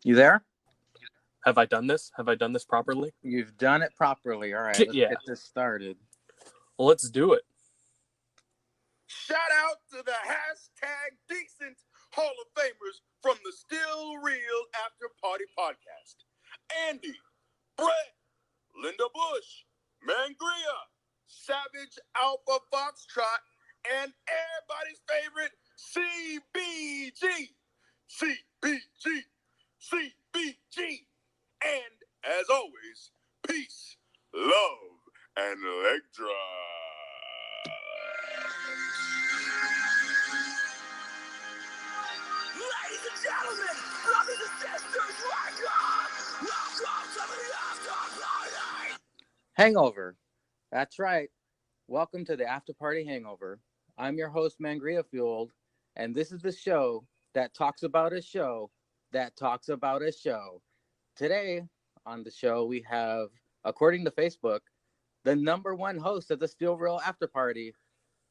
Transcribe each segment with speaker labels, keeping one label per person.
Speaker 1: You there?
Speaker 2: Have I done this? Have I done this properly?
Speaker 1: You've done it properly. All right, let's get this started.
Speaker 2: Well, let's do it.
Speaker 3: Shout out to the hashtag decent Hall of Famers from the Still Real After Party podcast. Andy, Brett, Linda Bush, Mangria, Savage Alpha Foxtrot, and everybody's favorite CBG. CBG. CBG. And as always, peace, love, and leg drop. Ladies and gentlemen, brothers and sisters, welcome to the After Party.
Speaker 1: Hangover. That's right. Welcome to the After Party Hangover. I'm your host, Mangria Fueled, and this is the show that talks about a show that talks about a show. Today on the show, we have, according to Facebook, the number one host of the Still Real After Party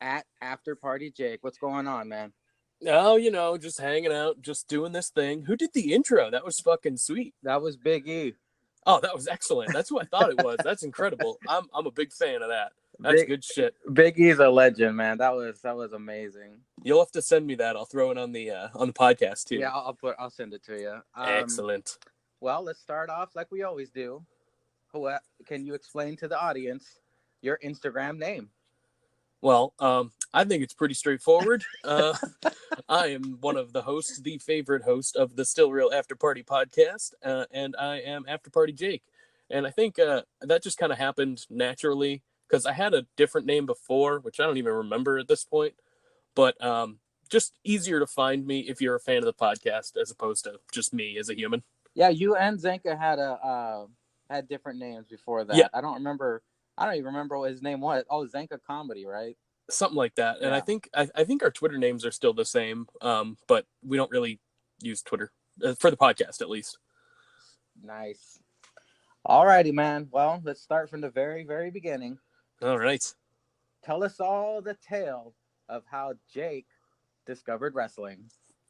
Speaker 1: at After Party Jake. What's going on, man?
Speaker 2: Oh, just hanging out, just doing this thing. Who did the intro? That was fucking sweet.
Speaker 1: That was Big E.
Speaker 2: Oh, that was excellent. That's who I thought it was. That's incredible. I'm a big fan of that. That's good shit.
Speaker 1: Big E's a legend, man. That was amazing.
Speaker 2: You'll have to send me that. I'll throw it on the podcast too.
Speaker 1: Yeah, I'll send it to you.
Speaker 2: Excellent.
Speaker 1: Well, let's start off like we always do. Can you explain to the audience your Instagram name?
Speaker 2: Well, I think it's pretty straightforward. I am one of the hosts, the favorite host of the Still Real After Party podcast, and I am After Party Jake. And I think that just kind of happened naturally because I had a different name before, which I don't even remember at this point. But just easier to find me if you're a fan of the podcast as opposed to just me as a human. Yeah,
Speaker 1: you and Zenka had different names before that.
Speaker 2: Yeah.
Speaker 1: I don't even remember what his name was. Oh, Zenka Comedy, right?
Speaker 2: Something like that.
Speaker 1: Yeah.
Speaker 2: And I think our Twitter names are still the same, but we don't really use Twitter for the podcast, at least.
Speaker 1: Nice. All righty, man. Well, let's start from the very, very beginning.
Speaker 2: All right.
Speaker 1: Tell us all the tale of how Jake discovered wrestling.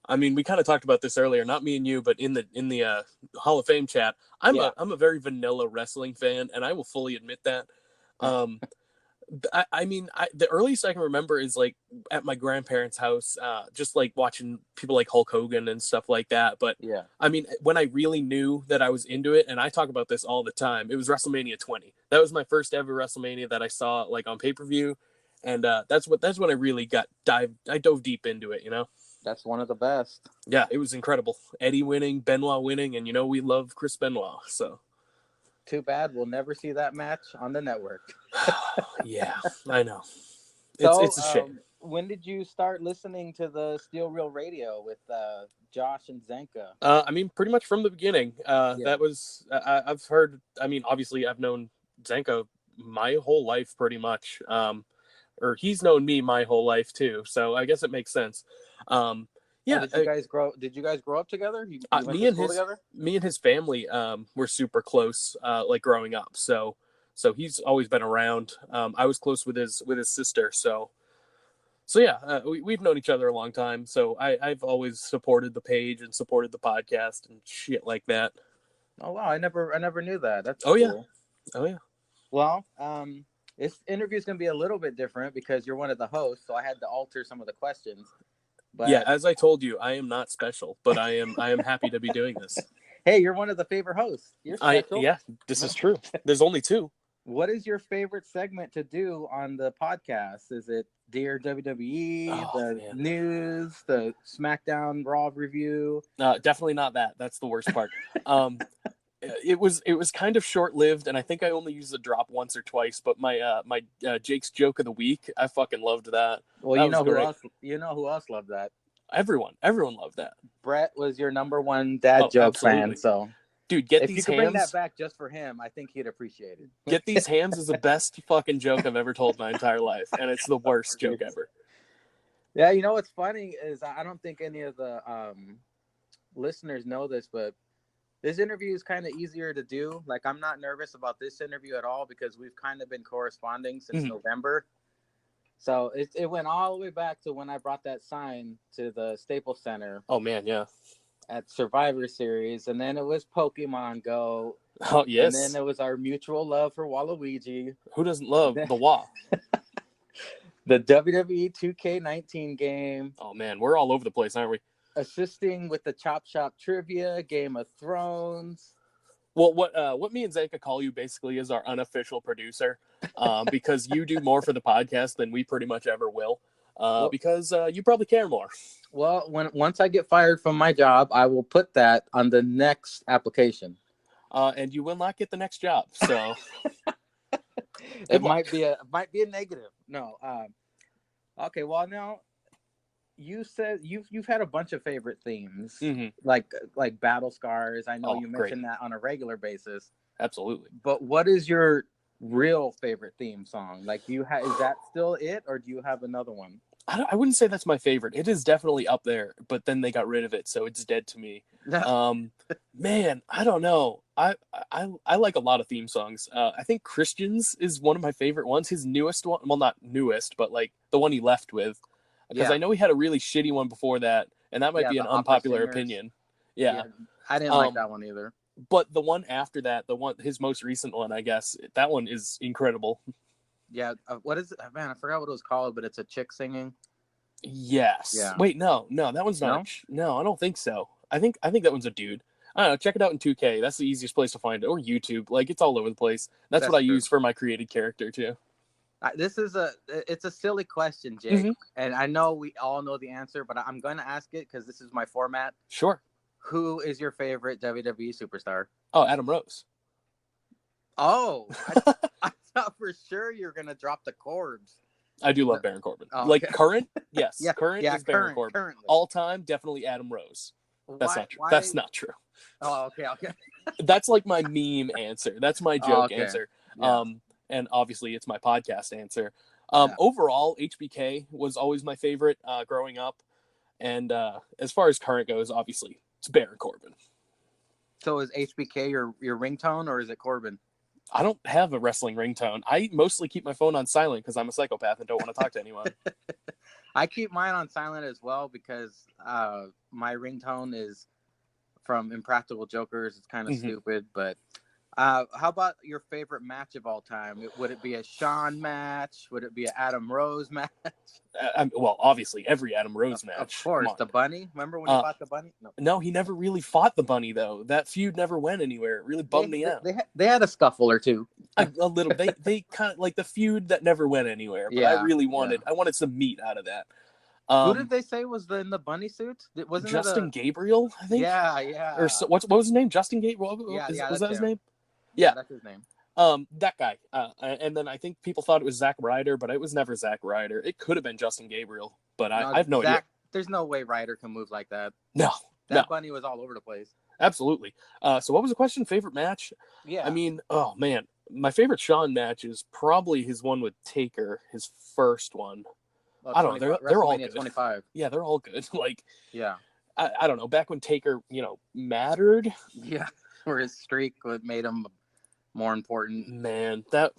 Speaker 2: I mean, we kind of talked about this earlier, not me and you, but in the Hall of Fame chat. I'm a very vanilla wrestling fan, and I will fully admit that. The earliest I can remember is like at my grandparents' house, just like watching people like Hulk Hogan and stuff like that. But
Speaker 1: yeah,
Speaker 2: I mean, when I really knew that I was into it, and I talk about this all the time, it was WrestleMania 20. That was my first ever WrestleMania that I saw like on pay-per-view, and that's when I really I dove deep into it, you know.
Speaker 1: That's one of the best.
Speaker 2: Yeah, it was incredible. Eddie winning, Benoit winning, and we love Chris Benoit, so.
Speaker 1: Too bad we'll never see that match on the network.
Speaker 2: Yeah, I know. It's a shame.
Speaker 1: When did you start listening to the Still Real Radio with Josh and Zenka?
Speaker 2: I mean, pretty much from the beginning. That was I've heard. I mean, obviously, I've known Zenka my whole life, pretty much. Or he's known me my whole life too, so I guess it makes sense. Yeah.
Speaker 1: Did you guys grow up together?
Speaker 2: Me and his family were super close, like growing up. So he's always been around. I was close with his sister. So yeah, we've known each other a long time. So I've always supported the page and supported the podcast and shit like that.
Speaker 1: Oh wow, I never knew that. That's
Speaker 2: cool.
Speaker 1: Yeah.
Speaker 2: Oh yeah.
Speaker 1: Well, this interview is going to be a little bit different because you're one of the hosts, so I had to alter some of the questions. But
Speaker 2: yeah, as I told you, I am not special, but I am happy to be doing this.
Speaker 1: Hey, you're one of the favorite hosts. You're special.
Speaker 2: Yeah, this is true. There's only two.
Speaker 1: What is your favorite segment to do on the podcast? Is it Dear WWE, news, the SmackDown Raw review?
Speaker 2: Definitely not that. That's the worst part. It was kind of short-lived, and I think I only used the drop once or twice. But my Jake's joke of the week, I fucking loved that.
Speaker 1: Well, you know who else loved that?
Speaker 2: Everyone loved that.
Speaker 1: Brett was your number one dad joke fan. So,
Speaker 2: dude,
Speaker 1: if you could bring that back just for him, I think he'd appreciate it.
Speaker 2: Get these hams is the best fucking joke I've ever told my entire life, and it's the worst joke ever.
Speaker 1: Yeah, you know what's funny is I don't think any of the listeners know this, but this interview is kind of easier to do. Like, I'm not nervous about this interview at all because we've kind of been corresponding since November. So it went all the way back to when I brought that sign to the Staples Center.
Speaker 2: Oh, man, yeah.
Speaker 1: at Survivor Series, and then it was Pokemon Go,
Speaker 2: Oh
Speaker 1: and
Speaker 2: yes.
Speaker 1: then it was our mutual love for Waluigi.
Speaker 2: Who doesn't love the WA?
Speaker 1: The WWE 2K19 game,
Speaker 2: Oh man, we're all over the place, aren't we?
Speaker 1: assisting with the Chop Shop trivia, Game of Thrones.
Speaker 2: Well, what me and Zanka call you basically is our unofficial producer, because you do more for the podcast than we pretty much ever will,
Speaker 1: Well-
Speaker 2: because you probably care more.
Speaker 1: Well, once I get fired from my job, I will put that on the next application.
Speaker 2: And you will not get the next job. So
Speaker 1: It might be a negative. No. Okay. Well, now you said you've had a bunch of favorite themes,
Speaker 2: Mhm.
Speaker 1: like Battle Scars. I know
Speaker 2: Oh,
Speaker 1: you
Speaker 2: great.
Speaker 1: mention that on a regular basis.
Speaker 2: Absolutely.
Speaker 1: But what is your real favorite theme song? Like, is that still it, or do you have another one?
Speaker 2: I wouldn't say that's my favorite. It is definitely up there, but then they got rid of it, so it's dead to me. Man, I don't know. I like a lot of theme songs. I think Christians is one of my favorite ones. His newest one, well, not newest, but like the one he left with, because I know he had a really shitty one before that, and that might be an
Speaker 1: the Opera
Speaker 2: unpopular
Speaker 1: Singers.
Speaker 2: opinion. Yeah,
Speaker 1: I didn't like that one either.
Speaker 2: but the one after that, his most recent one, I guess, that one is incredible.
Speaker 1: Yeah, what is it? Man, I forgot what it was called, but it's a chick singing.
Speaker 2: Yes.
Speaker 1: Yeah.
Speaker 2: Wait, no, that one's not. No, I don't think so. I think that one's a dude. I don't know. Check it out in 2K. That's the easiest place to find it, or YouTube. Like, it's all over the place. That's what I use for my created character too.
Speaker 1: It's a silly question, Jake, and I know we all know the answer, but I'm going to ask it because this is my format.
Speaker 2: Sure.
Speaker 1: Who is your favorite WWE superstar?
Speaker 2: Oh, Adam Rose.
Speaker 1: Oh, I thought for sure you were going to drop the Corbs.
Speaker 2: I do love Baron Corbin.
Speaker 1: Oh,
Speaker 2: like
Speaker 1: okay.
Speaker 2: current, yes. Current is Baron Corbin.
Speaker 1: Currently.
Speaker 2: All time, definitely Adam Rose. That's not true. That's not true.
Speaker 1: Oh, okay.
Speaker 2: That's like my meme answer. That's my joke answer.
Speaker 1: Yeah.
Speaker 2: And obviously it's my podcast answer. Overall, HBK was always my favorite growing up. And as far as current goes, obviously it's Baron Corbin.
Speaker 1: So is HBK your ringtone, or is it Corbin?
Speaker 2: I don't have a wrestling ringtone. I mostly keep my phone on silent because I'm a psychopath and don't want to talk to anyone.
Speaker 1: I keep mine on silent as well because my ringtone is from Impractical Jokers. It's kind of stupid, but how about your favorite match of all time? Would it be a Shawn match? Would it be an Adam Rose match?
Speaker 2: Well, obviously every Adam Rose match.
Speaker 1: Of course, the Bunny. Remember when he fought the Bunny?
Speaker 2: No, he never really fought the Bunny though. That feud never went anywhere. It really bummed me out.
Speaker 1: They had a scuffle or two.
Speaker 2: A little. They kind of like the feud that never went anywhere. But I really wanted. I wanted some meat out of that.
Speaker 1: Who did they say was in the bunny suit? Wasn't
Speaker 2: Justin Gabriel? I think.
Speaker 1: Yeah.
Speaker 2: Or what was his name? Justin Gabriel? Was that his name? Yeah,
Speaker 1: that's his name.
Speaker 2: That guy. And then I think people thought it was Zack Ryder, but it was never Zack Ryder. It could have been Justin Gabriel, but I have no idea.
Speaker 1: There's no way Ryder can move like that.
Speaker 2: No,
Speaker 1: that bunny was all over the place.
Speaker 2: Absolutely. So what was the question? Favorite match?
Speaker 1: Yeah.
Speaker 2: I mean, oh man, my favorite Shawn match is probably his one with Taker, his first one. I don't know. They're all good.
Speaker 1: 25.
Speaker 2: Yeah, they're all good. Like,
Speaker 1: yeah.
Speaker 2: I don't know. Back when Taker, mattered.
Speaker 1: Yeah. Or his streak made him more important.
Speaker 2: Man, that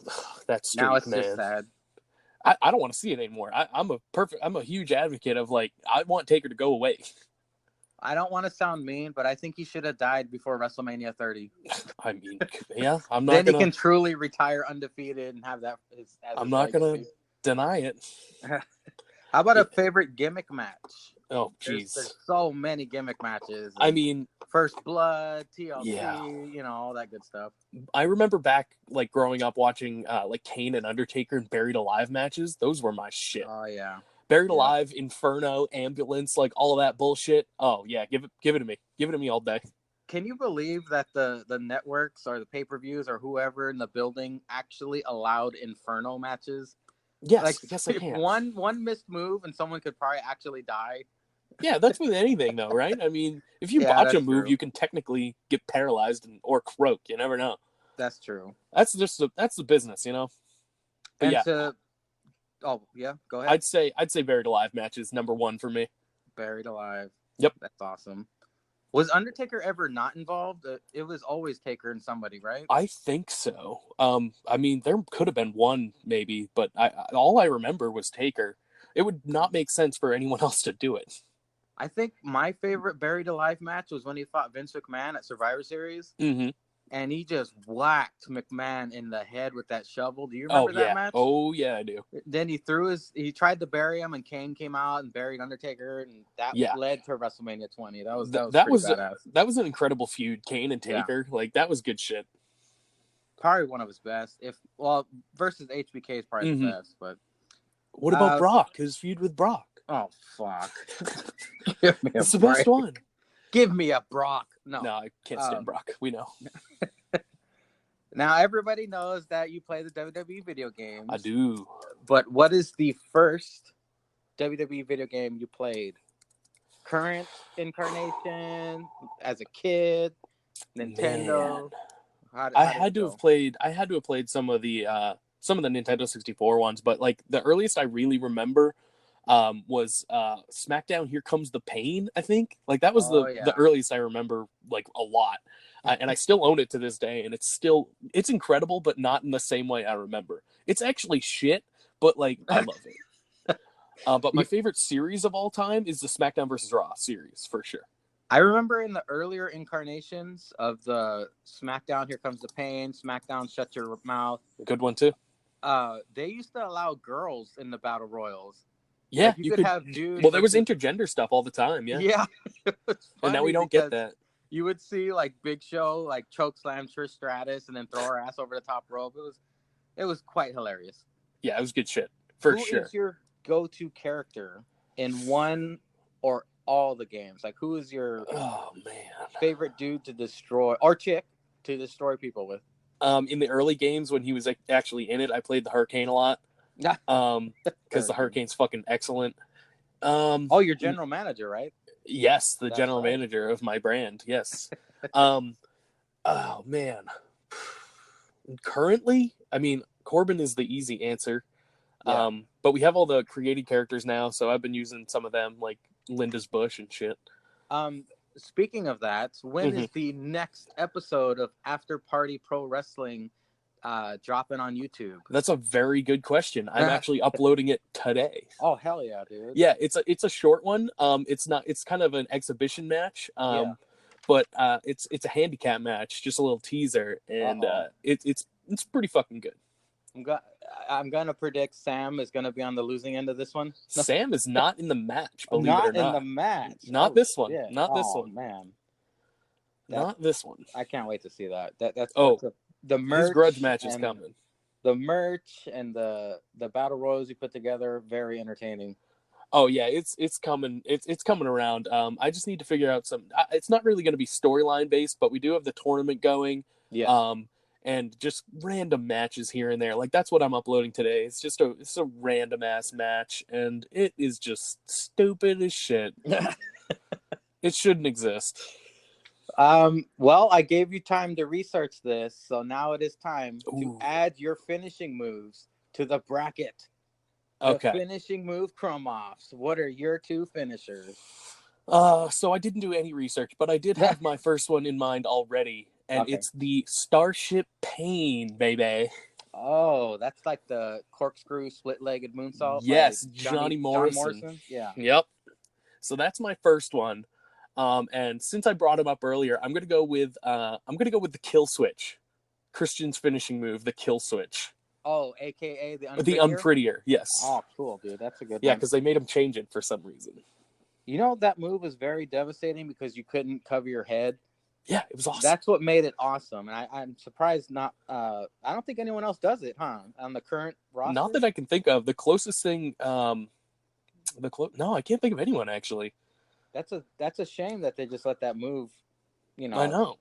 Speaker 2: streak,
Speaker 1: now it's
Speaker 2: man.
Speaker 1: just sad.
Speaker 2: I don't want to see it anymore. I'm a huge advocate of I want Taker to go away.
Speaker 1: I don't want to sound mean, but I think he should have died before WrestleMania 30.
Speaker 2: I mean, yeah, I'm not.
Speaker 1: Then he can truly retire undefeated and have that.
Speaker 2: I'm not gonna deny it.
Speaker 1: How about a favorite gimmick match?
Speaker 2: Oh, jeez.
Speaker 1: There's so many gimmick matches.
Speaker 2: I mean,
Speaker 1: First Blood, TLC, all that good stuff.
Speaker 2: I remember back, growing up watching, Kane and Undertaker and Buried Alive matches. Those were my shit.
Speaker 1: Oh, yeah.
Speaker 2: Buried Alive, Inferno, Ambulance, all of that bullshit. Oh, yeah, give it to me. Give it to me all day.
Speaker 1: Can you believe that the networks or the pay-per-views or whoever in the building actually allowed Inferno matches?
Speaker 2: Yes, yes, I can.
Speaker 1: One missed move and someone could probably actually die.
Speaker 2: Yeah, that's with anything, though, right? I mean, if you botch a move, you can technically get paralyzed or croak. You never know.
Speaker 1: That's true.
Speaker 2: That's the business, But
Speaker 1: go ahead.
Speaker 2: I'd say Buried Alive match is number one for me.
Speaker 1: Buried Alive.
Speaker 2: Yep,
Speaker 1: that's awesome. Was Undertaker ever not involved? It was always Taker and somebody, right?
Speaker 2: I think so. I mean, there could have been one maybe, but all I remember was Taker. It would not make sense for anyone else to do it.
Speaker 1: I think my favorite Buried Alive match was when he fought Vince McMahon at Survivor Series,
Speaker 2: Mm-hmm.
Speaker 1: and he just whacked McMahon in the head with that shovel. Do you
Speaker 2: Oh
Speaker 1: remember that
Speaker 2: yeah.
Speaker 1: match?
Speaker 2: Oh yeah, I do.
Speaker 1: Then he tried to bury him, and Kane came out and buried Undertaker, and that
Speaker 2: Yeah.
Speaker 1: led to WrestleMania 20. That was
Speaker 2: That
Speaker 1: pretty
Speaker 2: was
Speaker 1: badass.
Speaker 2: that was an incredible feud, Kane and
Speaker 1: Yeah.
Speaker 2: Taker. Like that was good shit.
Speaker 1: Probably one of his best. Versus HBK is probably the best, but
Speaker 2: What about Brock? His feud with Brock.
Speaker 1: oh fuck. Give me a
Speaker 2: It's the
Speaker 1: break.
Speaker 2: best one.
Speaker 1: Give me a Brock. No,
Speaker 2: I can't stand Brock. We know.
Speaker 1: Now everybody knows that you play the WWE video games.
Speaker 2: I do.
Speaker 1: But what is the first WWE video game you played? Current incarnation, as a kid, Nintendo.
Speaker 2: I had to have played some of the Nintendo 64 ones, but like the earliest I really remember was SmackDown Here Comes the Pain, I think. Like that was the earliest I remember, like a lot. And I still own it to this day, and it's incredible, but not in the same way I remember. It's actually shit, but like I love it. But my favorite series of all time is the SmackDown vs. Raw series, for sure.
Speaker 1: I remember in the earlier incarnations of the SmackDown Here Comes the Pain, SmackDown Shut Your Mouth.
Speaker 2: Good one too.
Speaker 1: They used to allow girls in the Battle Royals.
Speaker 2: Yeah,
Speaker 1: like you could have dudes.
Speaker 2: Well, there was intergender stuff all the time, yeah.
Speaker 1: Yeah.
Speaker 2: And now we don't get that.
Speaker 1: You would see like Big Show like choke slam Trish Stratus and then throw her ass over the top rope. It was quite hilarious.
Speaker 2: Yeah, it was good shit for sure.
Speaker 1: Who is your go-to character in one or all the games? Like, who is your favorite dude to destroy or chick to destroy people with?
Speaker 2: In the early games when he was actually in it, I played the Hurricane a lot. Because the Hurricane's fucking excellent.
Speaker 1: You're general manager, right?
Speaker 2: Yes, the general manager of my brand. Yes. Oh man. Currently, I mean, Corbin is the easy answer.
Speaker 1: Yeah.
Speaker 2: But we have all the created characters now, so I've been using some of them, like Linda's Bush and shit.
Speaker 1: Speaking of that, when is the next episode of After Party Pro Wrestling dropping on YouTube?
Speaker 2: That's a very good question. I'm actually uploading it today.
Speaker 1: Oh hell yeah, dude!
Speaker 2: Yeah, it's a short one. It's kind of an exhibition match. But it's a handicap match, just a little teaser, and it's pretty fucking good.
Speaker 1: I'm gonna predict Sam is gonna be on the losing end of this one.
Speaker 2: Sam is not in the match, believe it or not.
Speaker 1: Not in the match.
Speaker 2: Not this one.
Speaker 1: Shit.
Speaker 2: Not this one.
Speaker 1: Man.
Speaker 2: Not this one.
Speaker 1: I can't wait to see that. That's
Speaker 2: the merch. His grudge match is coming.
Speaker 1: The merch and the battle royals you put together, very entertaining.
Speaker 2: Oh yeah, it's coming. It's coming around. I just need to figure out some. It's not really going to be storyline based, but we do have the tournament going.
Speaker 1: Yeah.
Speaker 2: And just random matches here and there. Like that's what I'm uploading today. It's a random ass match, and it is just stupid as shit. It shouldn't exist.
Speaker 1: Well, I gave you time to research this, so now it is time to add your finishing moves to the bracket.
Speaker 2: Okay.
Speaker 1: The finishing move Crum-offs. What are your two finishers?
Speaker 2: So I didn't do any research, but I did have my first one in mind already, and it's the Starship Pain, baby.
Speaker 1: Oh, that's like the corkscrew split-legged moonsault.
Speaker 2: Yes, Johnny Morrison.
Speaker 1: Yeah.
Speaker 2: Yep. So that's my first one. And since I brought him up earlier, I'm gonna go with the kill switch. Christian's finishing move, the kill switch.
Speaker 1: Oh, aka the unprettier?
Speaker 2: The unprettier, yes.
Speaker 1: Oh, cool, dude. That's a good one.
Speaker 2: Yeah, because they made him change it for some reason.
Speaker 1: You know, that move was very devastating because you couldn't cover your head.
Speaker 2: Yeah, it was awesome.
Speaker 1: That's what made it awesome. And I'm surprised I don't think anyone else does it, huh? On the current roster?
Speaker 2: Not that I can think of. The closest thing, no, I can't think of anyone, actually.
Speaker 1: That's a shame that they just let that move,
Speaker 2: I know.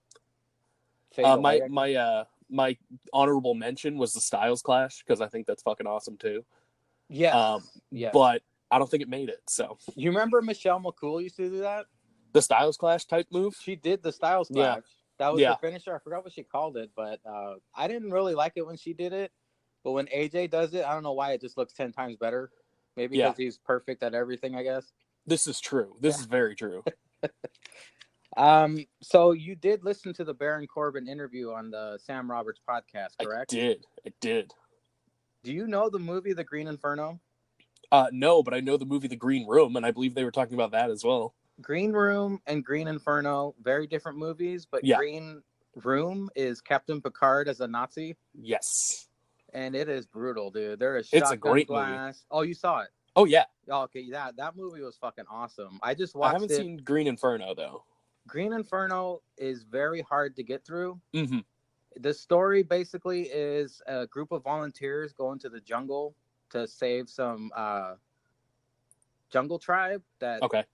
Speaker 2: My honorable mention was the Styles Clash, because I think that's fucking awesome too.
Speaker 1: Yeah.
Speaker 2: But I don't think it made it. So
Speaker 1: you remember Michelle McCool used to do that?
Speaker 2: The Styles Clash type move?
Speaker 1: She did the Styles Clash.
Speaker 2: Yeah.
Speaker 1: That was her finisher. I forgot what she called it, but I didn't really like it when she did it. But when AJ does it, I don't know why it just looks 10 times better. Maybe because he's perfect at everything, I guess.
Speaker 2: This is true. This is very true.
Speaker 1: So you did listen to the Baron Corbin interview on the Sam Roberts podcast, correct?
Speaker 2: I did.
Speaker 1: Do you know the movie The Green Inferno?
Speaker 2: No, but I know the movie The Green Room, and I believe they were talking about that as well.
Speaker 1: Green Room and Green Inferno, very different movies, but
Speaker 2: Yeah.
Speaker 1: Green Room is Captain Picard as a Nazi,
Speaker 2: Yes.
Speaker 1: and it is brutal, dude. There is
Speaker 2: It's a
Speaker 1: shotgun
Speaker 2: great movie.
Speaker 1: blast. Oh, you saw it?
Speaker 2: Oh, yeah.
Speaker 1: Oh, okay, that movie was fucking awesome. I just
Speaker 2: I
Speaker 1: watched
Speaker 2: haven't
Speaker 1: it.
Speaker 2: seen Green Inferno, though.
Speaker 1: Green Inferno is very hard to get through.
Speaker 2: Mm-hmm.
Speaker 1: The story basically is a group of volunteers go into the jungle to save some jungle tribe that
Speaker 2: Okay.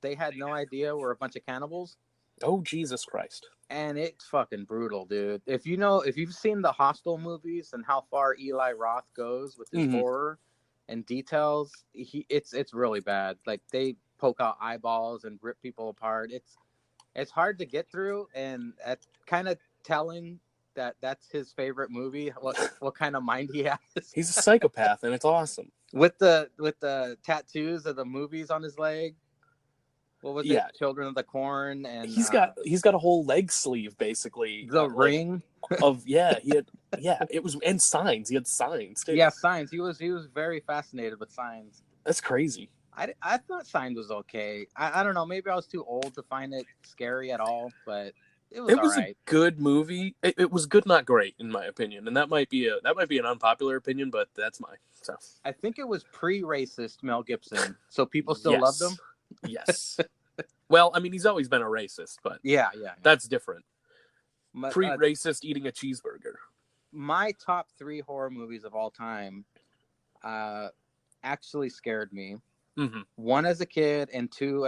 Speaker 1: they had no idea were a bunch of cannibals.
Speaker 2: Oh, Jesus Christ.
Speaker 1: And it's fucking brutal, dude. If you've seen the Hostel movies and how far Eli Roth goes with his
Speaker 2: Mhm.
Speaker 1: horror and details, it's really bad. Like they poke out eyeballs and rip people apart. It's hard to get through, and that's kind of telling that that's his favorite movie. What kind of mind he has.
Speaker 2: He's a psychopath, and it's awesome.
Speaker 1: with the tattoos of the movies on his leg. What was
Speaker 2: Yeah.
Speaker 1: it? Children of the Corn, and
Speaker 2: He's got a whole leg sleeve, basically.
Speaker 1: the
Speaker 2: like,
Speaker 1: Ring.
Speaker 2: It was, and signs. He had signs too.
Speaker 1: Yeah, Signs. He was very fascinated with Signs.
Speaker 2: That's crazy.
Speaker 1: I thought Signs was okay. I don't know. Maybe I was too old to find it scary at all, but it was all right.
Speaker 2: A good movie. It was good, not great, in my opinion. And that might be an unpopular opinion, but that's mine. So
Speaker 1: I think it was pre-racist Mel Gibson, so people still loved him.
Speaker 2: Yes. Well, I mean, he's always been a racist, but
Speaker 1: Yeah.
Speaker 2: that's different.
Speaker 1: But,
Speaker 2: Pre-racist eating a cheeseburger.
Speaker 1: my top 3 horror movies of all time actually scared me.
Speaker 2: Mm-hmm.
Speaker 1: 1 as a kid and 2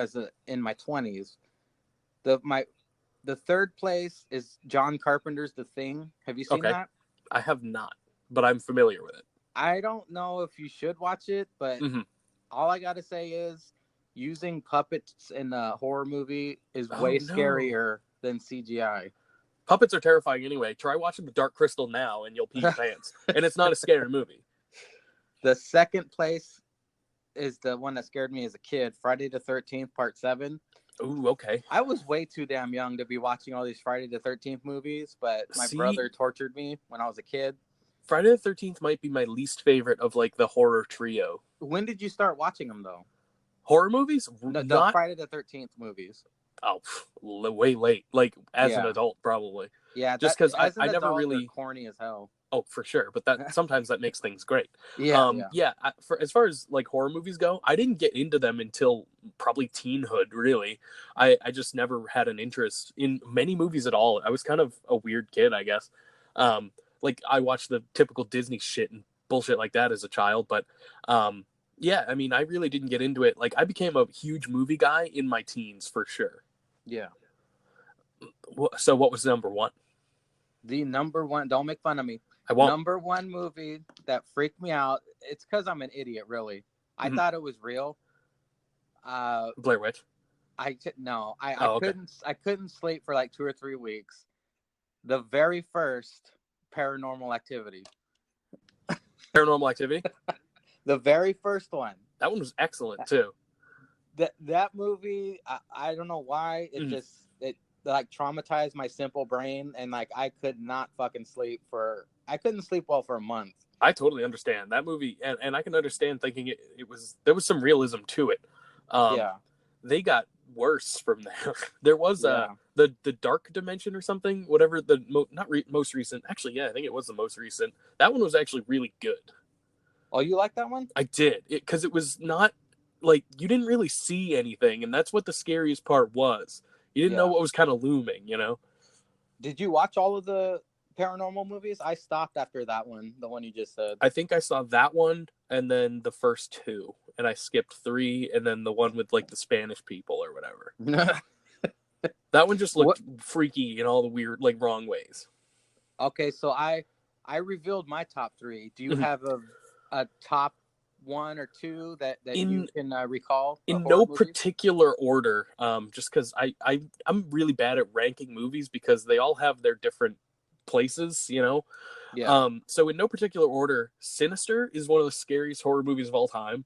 Speaker 1: in my 20s. The third place is John Carpenter's The Thing. Have you seen that?
Speaker 2: I have not, but I'm familiar with it.
Speaker 1: I don't know if you should watch it, but
Speaker 2: Mhm.
Speaker 1: all I gotta say is using puppets in a horror movie is way
Speaker 2: no.
Speaker 1: scarier than CGI.
Speaker 2: Puppets are terrifying anyway. Try watching The Dark Crystal now, and you'll pee your pants. And it's not a scary movie.
Speaker 1: The second place is the one that scared me as a kid, Friday the 13th, Part 7.
Speaker 2: Ooh, okay.
Speaker 1: I was way too damn young to be watching all these Friday the 13th movies, but my brother tortured me when I was a kid.
Speaker 2: Friday the 13th might be my least favorite of like the horror trio.
Speaker 1: When did you start watching them though?
Speaker 2: Horror movies?
Speaker 1: The Friday the 13th movies.
Speaker 2: Oh, way late. Like as an
Speaker 1: Yeah.
Speaker 2: adult, probably.
Speaker 1: Yeah,
Speaker 2: Just because I never
Speaker 1: adult,
Speaker 2: really
Speaker 1: they're corny as hell.
Speaker 2: Oh, for sure. But that sometimes that makes things great.
Speaker 1: Yeah.
Speaker 2: For as far as like horror movies go, I didn't get into them until probably teenhood. Really, I just never had an interest in many movies at all. I was kind of a weird kid, I guess. Like I watched the typical Disney shit and bullshit like that as a child, but yeah, I mean, I really didn't get into it. Like I became a huge movie guy in my teens for sure.
Speaker 1: Yeah.
Speaker 2: So what was number 1?
Speaker 1: The number 1, don't make fun of me.
Speaker 2: I won't.
Speaker 1: Number 1 movie that freaked me out. It's because I'm an idiot, really. I thought it was real.
Speaker 2: Blair Witch.
Speaker 1: I
Speaker 2: Okay.
Speaker 1: couldn't sleep for like 2 or 3 weeks. The very first Paranormal Activity.
Speaker 2: Paranormal Activity.
Speaker 1: The very first one.
Speaker 2: That one was excellent too.
Speaker 1: That movie, I don't know why it like traumatized my simple brain, and like I could not fucking sleep I couldn't sleep well for a month.
Speaker 2: I totally understand that movie, and I can understand thinking there was some realism to it.
Speaker 1: Yeah.
Speaker 2: They got worse from there. There was the Dark Dimension or something, whatever most recent. Actually, yeah, I think it was the most recent. That one was actually really good.
Speaker 1: Oh, you like that one?
Speaker 2: I did, because it was not like you didn't really see anything, and that's what the scariest part was. You didn't know what was kind of looming, you know.
Speaker 1: Did you watch all of the paranormal movies? I stopped after that one, the one you just said.
Speaker 2: I think I saw that one and then the first 2, and I skipped 3, and then the one with like the Spanish people or whatever. That one just looked freaky in all the weird, like wrong ways.
Speaker 1: Okay, so I revealed my top 3. Do you have a top 1 or 2 that you can recall?
Speaker 2: In no particular order, just because I'm really bad at ranking movies because they all have their different places, you know.
Speaker 1: Yeah.
Speaker 2: So in no particular order, Sinister is one of the scariest horror movies of all time.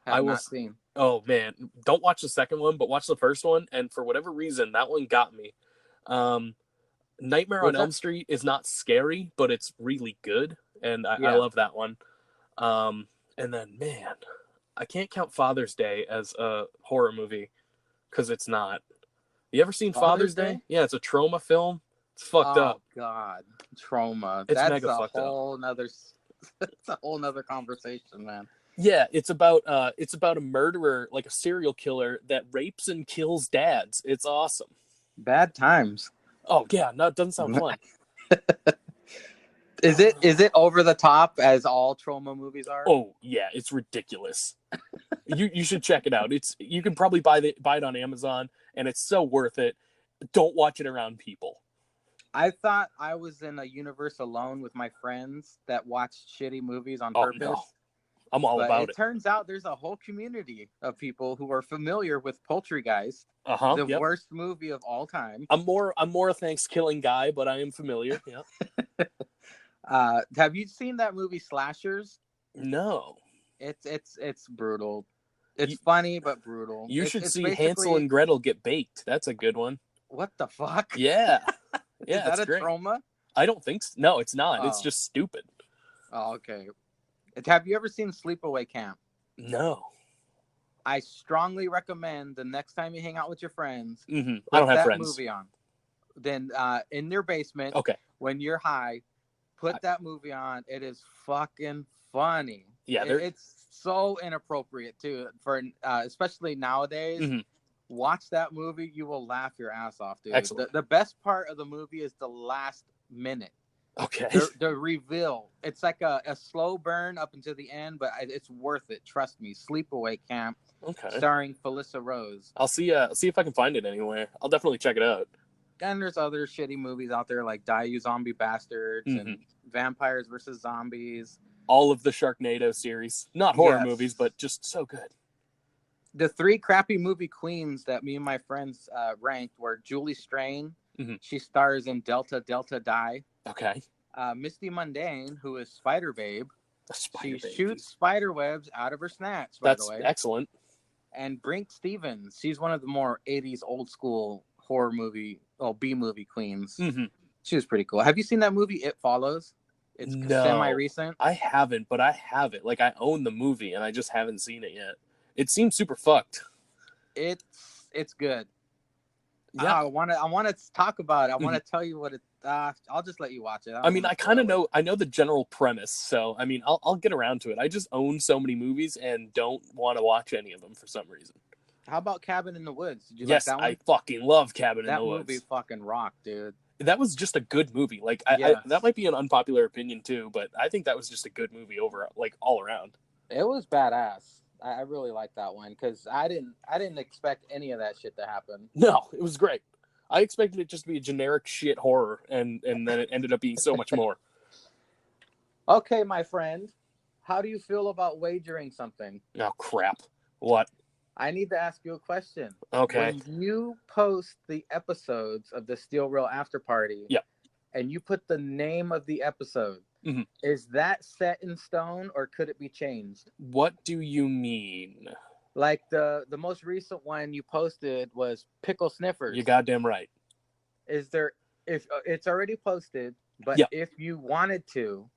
Speaker 1: Have not seen.
Speaker 2: Oh man, don't watch the second one, but watch the first one. And for whatever reason, that one got me. Nightmare on Elm Street is not scary, but it's really good, and I love that one. And then, man, I can't count Father's Day as a horror movie. because it's not. You ever seen
Speaker 1: Father's
Speaker 2: Father's Day?
Speaker 1: Day?
Speaker 2: Yeah, it's a trauma film. It's fucked
Speaker 1: Oh
Speaker 2: up.
Speaker 1: God, trauma.
Speaker 2: It's
Speaker 1: That's
Speaker 2: mega
Speaker 1: a
Speaker 2: fucked up.
Speaker 1: whole nother. That's a whole nother conversation, man.
Speaker 2: Yeah, it's about a murderer, like a serial killer that rapes and kills dads. It's awesome.
Speaker 1: Bad times.
Speaker 2: Oh yeah, no, it doesn't sound fun.
Speaker 1: Is it over the top as all trauma movies are?
Speaker 2: Oh yeah, it's ridiculous. You should check it out. You can probably buy it on Amazon, and it's so worth it. Don't watch it around people.
Speaker 1: I thought I was in a universe alone with my friends that watched shitty movies on
Speaker 2: Oh
Speaker 1: purpose.
Speaker 2: no, I'm all
Speaker 1: But
Speaker 2: about
Speaker 1: it
Speaker 2: it.
Speaker 1: turns out there's a whole community of people who are familiar with Poultrygeist, the
Speaker 2: Yep.
Speaker 1: worst movie of all time.
Speaker 2: I'm more a Thanksgiving guy, but I am familiar. Yeah.
Speaker 1: Have you seen that movie Slashers?
Speaker 2: No.
Speaker 1: It's brutal. It's funny but brutal.
Speaker 2: You should
Speaker 1: it's
Speaker 2: see
Speaker 1: basically...
Speaker 2: Hansel and Gretel get baked. That's a good one.
Speaker 1: What the fuck?
Speaker 2: Yeah. Yeah,
Speaker 1: Is that
Speaker 2: it's
Speaker 1: a
Speaker 2: great.
Speaker 1: trauma?
Speaker 2: I don't think so. No, it's not.
Speaker 1: Oh.
Speaker 2: It's just stupid.
Speaker 1: Oh, okay. Have you ever seen Sleepaway Camp?
Speaker 2: No.
Speaker 1: I strongly recommend the next time you hang out with your friends,
Speaker 2: Mm-hmm.
Speaker 1: put
Speaker 2: I don't have
Speaker 1: that
Speaker 2: friends.
Speaker 1: movie on. Then in their basement,
Speaker 2: Okay.
Speaker 1: when you're high, put that movie on. It is fucking funny.
Speaker 2: Yeah,
Speaker 1: it's so inappropriate too for especially nowadays.
Speaker 2: Mm-hmm.
Speaker 1: Watch that movie, you will laugh your ass off, dude.
Speaker 2: Excellent.
Speaker 1: The best part of the movie is the last minute.
Speaker 2: Okay.
Speaker 1: The reveal. It's like a slow burn up until the end, but it's worth it. Trust me. Sleepaway Camp,
Speaker 2: Okay.
Speaker 1: starring Felissa Rose.
Speaker 2: I'll see if I can find it anywhere. I'll definitely check it out.
Speaker 1: And there's other shitty movies out there like Die You Zombie Bastards and Vampires versus Zombies.
Speaker 2: All of the Sharknado series. Not horror
Speaker 1: Yes.
Speaker 2: movies, but just so good.
Speaker 1: The 3 crappy movie queens that me and my friends ranked were Julie Strain.
Speaker 2: Mm-hmm.
Speaker 1: She stars in Delta Die.
Speaker 2: Okay.
Speaker 1: Misty Mundane, who is Spider Babe. She
Speaker 2: Babe.
Speaker 1: shoots spider webs out of her snatch, by
Speaker 2: That's
Speaker 1: the way.
Speaker 2: excellent.
Speaker 1: And Brink Stevens, she's one of the more 80s old school horror movie, B-movie queens.
Speaker 2: Mm-hmm.
Speaker 1: She was pretty cool. Have you seen that movie, It Follows? It's semi-recent.
Speaker 2: I haven't, but I have it. Like, I own the movie, and I just haven't seen it yet. It seems super fucked.
Speaker 1: It's good.
Speaker 2: Yeah.
Speaker 1: I want to talk about it. I want to tell you what it. I'll just let you watch it.
Speaker 2: I kind of know. I know the general premise, so I mean, I'll get around to it. I just own so many movies and don't want to watch any of them for some reason.
Speaker 1: How about Cabin in the Woods? Did you
Speaker 2: Yes,
Speaker 1: like that one?
Speaker 2: I fucking love Cabin in the Woods.
Speaker 1: That movie fucking rocked, dude.
Speaker 2: That was just a good movie. Like, that might be an unpopular opinion too, but I think that was just a good movie all around.
Speaker 1: It was badass. I really liked that one because I didn't expect any of that shit to happen.
Speaker 2: No, it was great. I expected it just to be a generic shit horror, and then it ended up being so much more.
Speaker 1: Okay, my friend, how do you feel about wagering something?
Speaker 2: Oh crap! What?
Speaker 1: I need to ask you a question.
Speaker 2: Okay.
Speaker 1: When you post the episodes of the Steel Real After Party, and you put the name of the episode, is that set in stone or could it be changed?
Speaker 2: What do you mean?
Speaker 1: Like the most recent one you posted was Pickle Sniffers.
Speaker 2: You're goddamn right.
Speaker 1: Is there, if it's already posted, but if you wanted to,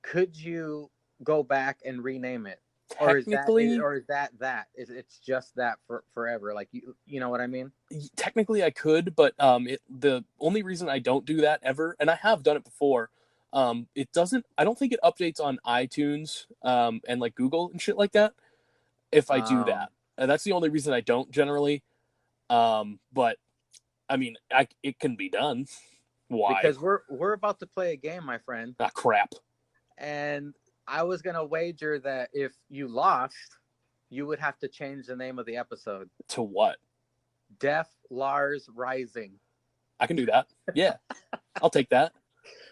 Speaker 1: could you go back and rename it?
Speaker 2: Technically,
Speaker 1: or is that it's just that for forever? Like you know what I mean?
Speaker 2: Technically, I could, but the only reason I don't do that ever, and I have done it before, it doesn't. I don't think it updates on iTunes and like Google and shit like that. If I do that, and that's the only reason I don't generally. But I mean, it can be done. Why?
Speaker 1: Because we're about to play a game, my friend.
Speaker 2: Ah, crap.
Speaker 1: And I was gonna wager that if you lost, you would have to change the name of the episode.
Speaker 2: To what?
Speaker 1: Def Lars Rising.
Speaker 2: I can do that. Yeah, I'll take that.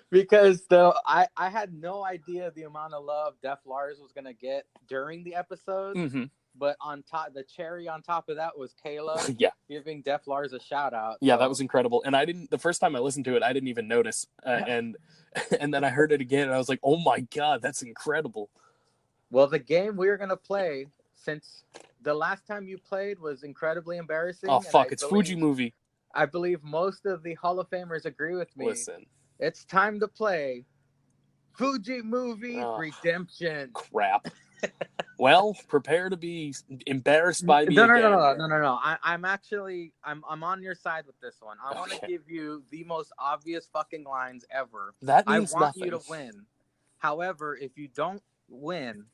Speaker 1: Because I had no idea the amount of love Def Lars was gonna get during the episode. But on top, the cherry on top of that was Kayla giving Def Lars a shout out.
Speaker 2: Yeah, that was incredible. And the first time I listened to it, I didn't even notice. And then I heard it again and I was like, oh my God, that's incredible.
Speaker 1: Well, the game we're going to play, since the last time you played was incredibly embarrassing.
Speaker 2: Oh, fuck, it's Fuji Movie.
Speaker 1: I believe most of the Hall of Famers agree with me.
Speaker 2: Listen.
Speaker 1: It's time to play Fuji Movie Redemption.
Speaker 2: Crap. Well, prepare to be embarrassed by me
Speaker 1: No.
Speaker 2: again.
Speaker 1: I'm actually I'm on your side with this one. I want to
Speaker 2: Okay.
Speaker 1: give you the most obvious fucking lines ever.
Speaker 2: That
Speaker 1: I
Speaker 2: means
Speaker 1: want
Speaker 2: nothing.
Speaker 1: you to win. However, if you don't win,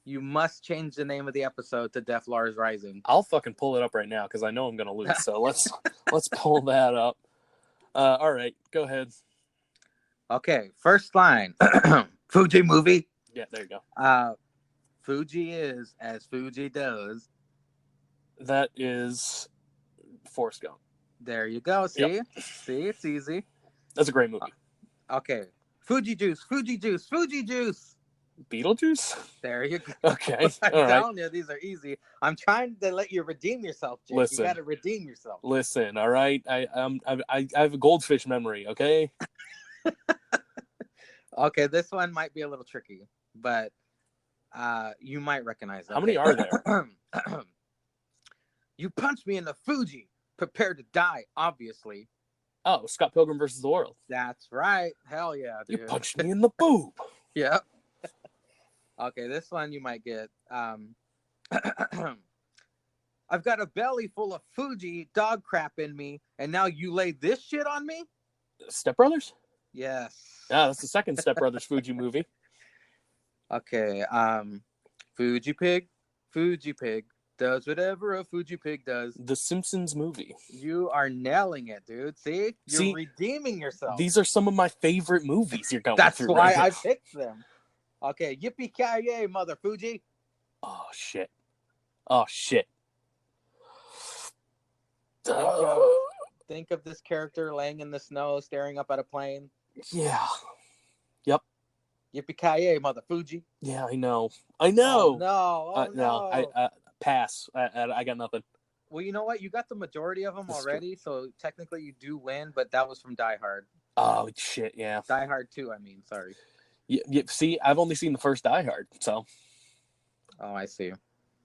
Speaker 1: you must change the name of the episode to Def Lars Rising.
Speaker 2: I'll fucking pull it up right now because I know I'm gonna lose. So let's pull that up. All right, go ahead.
Speaker 1: Okay, first line. Fuji movie.
Speaker 2: Yeah, there you go.
Speaker 1: Fuji is as Fuji does.
Speaker 2: That is Forrest Gump.
Speaker 1: There you go. See? See, it's easy.
Speaker 2: That's a great movie.
Speaker 1: Okay. Fuji juice, Fuji juice, Fuji juice.
Speaker 2: Beetlejuice?
Speaker 1: There you go.
Speaker 2: Okay.
Speaker 1: I'm
Speaker 2: All right.
Speaker 1: telling you, these are easy. I'm trying to let you redeem yourself, Jake.
Speaker 2: Listen.
Speaker 1: You got to redeem yourself.
Speaker 2: Listen, all right. I have a goldfish memory. Okay.
Speaker 1: Okay, this one might be a little tricky, but you might recognize it.
Speaker 2: How many are there?
Speaker 1: You punched me in the Fuji. Prepare to die, obviously.
Speaker 2: Oh, Scott Pilgrim versus the World.
Speaker 1: That's right. Hell yeah, dude.
Speaker 2: You punched me in the boob.
Speaker 1: Yep. Okay, this one you might get. I've got a belly full of Fuji dog crap in me, and now you laid this shit on me?
Speaker 2: Step Brothers?
Speaker 1: Yes.
Speaker 2: Yeah, that's the second Step Brothers Fuji movie.
Speaker 1: Okay. Fuji pig does whatever a Fuji pig does.
Speaker 2: The Simpsons movie.
Speaker 1: You are nailing it, dude. See? You're redeeming yourself.
Speaker 2: These are some of my favorite movies you're going
Speaker 1: That's
Speaker 2: through.
Speaker 1: why
Speaker 2: right
Speaker 1: I
Speaker 2: now.
Speaker 1: picked them. Okay, yippee-ki-yay, mother Fuji.
Speaker 2: Oh shit. Oh shit.
Speaker 1: Think of this character laying in the snow, staring up at a plane.
Speaker 2: Yeah. Yep.
Speaker 1: Yippee-ki-yay, mother Fuji.
Speaker 2: Yeah, I know. I know.
Speaker 1: Oh, no.
Speaker 2: No, I pass. I got nothing.
Speaker 1: Well, you know what? You got the majority of them
Speaker 2: That's
Speaker 1: already, so technically you do win, but that was from Die Hard.
Speaker 2: Oh shit, yeah.
Speaker 1: Die Hard 2, I mean, sorry.
Speaker 2: See, I've only seen the first Die Hard, so.
Speaker 1: Oh, I see.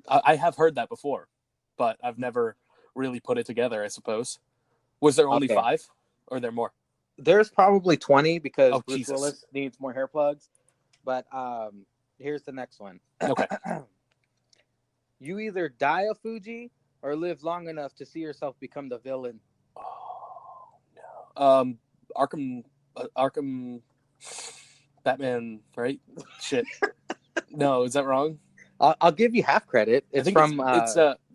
Speaker 2: I have heard that before, but I've never really put it together, I suppose. Was there only 5? Or are there more?
Speaker 1: There's probably 20 because Bruce
Speaker 2: Jesus.
Speaker 1: Willis needs more hair plugs. But here's the next one.
Speaker 2: Okay.
Speaker 1: You either die a Fuji or live long enough to see yourself become the villain.
Speaker 2: Oh, no. Arkham, Batman, right? Shit. No, is that wrong?
Speaker 1: I'll give you half credit. It's from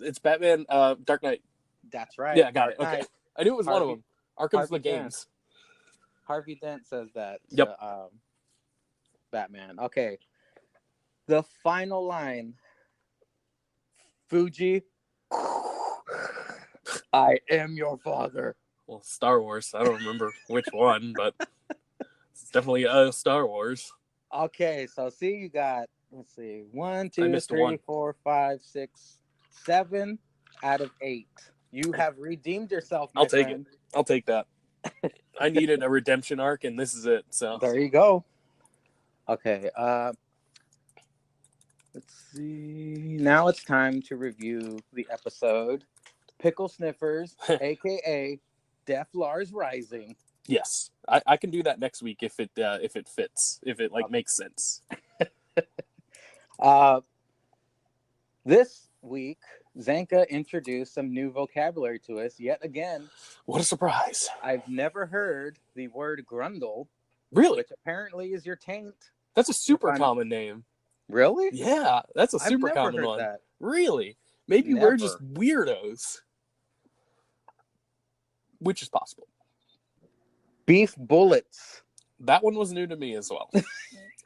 Speaker 2: it's Batman, Dark Knight.
Speaker 1: That's right.
Speaker 2: Yeah, got it.
Speaker 1: Dark
Speaker 2: Okay,
Speaker 1: Knight.
Speaker 2: I knew it was one of them. Arkham's the
Speaker 1: Harvey Dent.
Speaker 2: games.
Speaker 1: Harvey Dent says that.
Speaker 2: Yep.
Speaker 1: Batman. Okay. The final line. Fuji, I am your father.
Speaker 2: Well, Star Wars. I don't remember which one, but it's definitely Star Wars.
Speaker 1: Okay, so see, you got, let's see, 1, 2,
Speaker 2: missed
Speaker 1: 3,
Speaker 2: one.
Speaker 1: 4, 5, 6, 7 out of 8. You have redeemed yourself, my
Speaker 2: I'll take
Speaker 1: friend.
Speaker 2: it. I'll take that. I needed a redemption arc, and this is it. So
Speaker 1: There you go. Okay, let's see. Now it's time to review the episode. Pickle Sniffers, aka Def Lars Rising.
Speaker 2: yes, I can do that next week if it fits, if it makes sense.
Speaker 1: This week, Zanka introduced some new vocabulary to us yet again.
Speaker 2: What a surprise!
Speaker 1: I've never heard the word grundle,
Speaker 2: Really,
Speaker 1: which apparently is your taint.
Speaker 2: that's a super common name.
Speaker 1: Really?
Speaker 2: Yeah, that's a
Speaker 1: I've
Speaker 2: super
Speaker 1: never
Speaker 2: common
Speaker 1: heard
Speaker 2: one.
Speaker 1: that.
Speaker 2: Really? Maybe
Speaker 1: Never.
Speaker 2: we're just weirdos. Which is possible.
Speaker 1: Beef bullets.
Speaker 2: That one was new to me as well.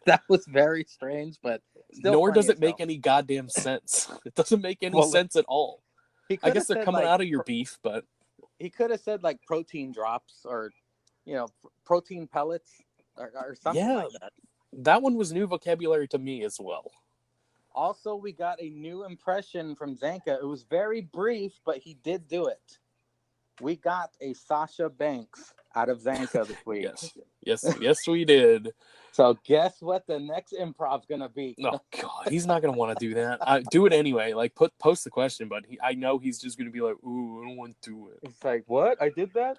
Speaker 1: That was very strange, but still
Speaker 2: Nor
Speaker 1: funny
Speaker 2: does it
Speaker 1: as
Speaker 2: make
Speaker 1: hell.
Speaker 2: any goddamn sense. It doesn't make any
Speaker 1: Well,
Speaker 2: sense at all.
Speaker 1: He
Speaker 2: I
Speaker 1: could
Speaker 2: guess
Speaker 1: have
Speaker 2: they're
Speaker 1: said,
Speaker 2: coming
Speaker 1: like,
Speaker 2: out of your beef, but
Speaker 1: He could have said like protein drops or, protein pellets or something
Speaker 2: Yeah.
Speaker 1: like that.
Speaker 2: that one was new vocabulary to me as well.
Speaker 1: Also, we got a new impression from Zanka. It was very brief, but he did do it. We got a Sasha Banks out of Zanka this week.
Speaker 2: Yes, we did.
Speaker 1: So guess what the next improv's gonna be?
Speaker 2: Oh God, he's not gonna want to do that. Do it anyway. Like post the question, but I know he's just gonna be like, "Ooh, I don't want to do it."
Speaker 1: It's like, what? I did that?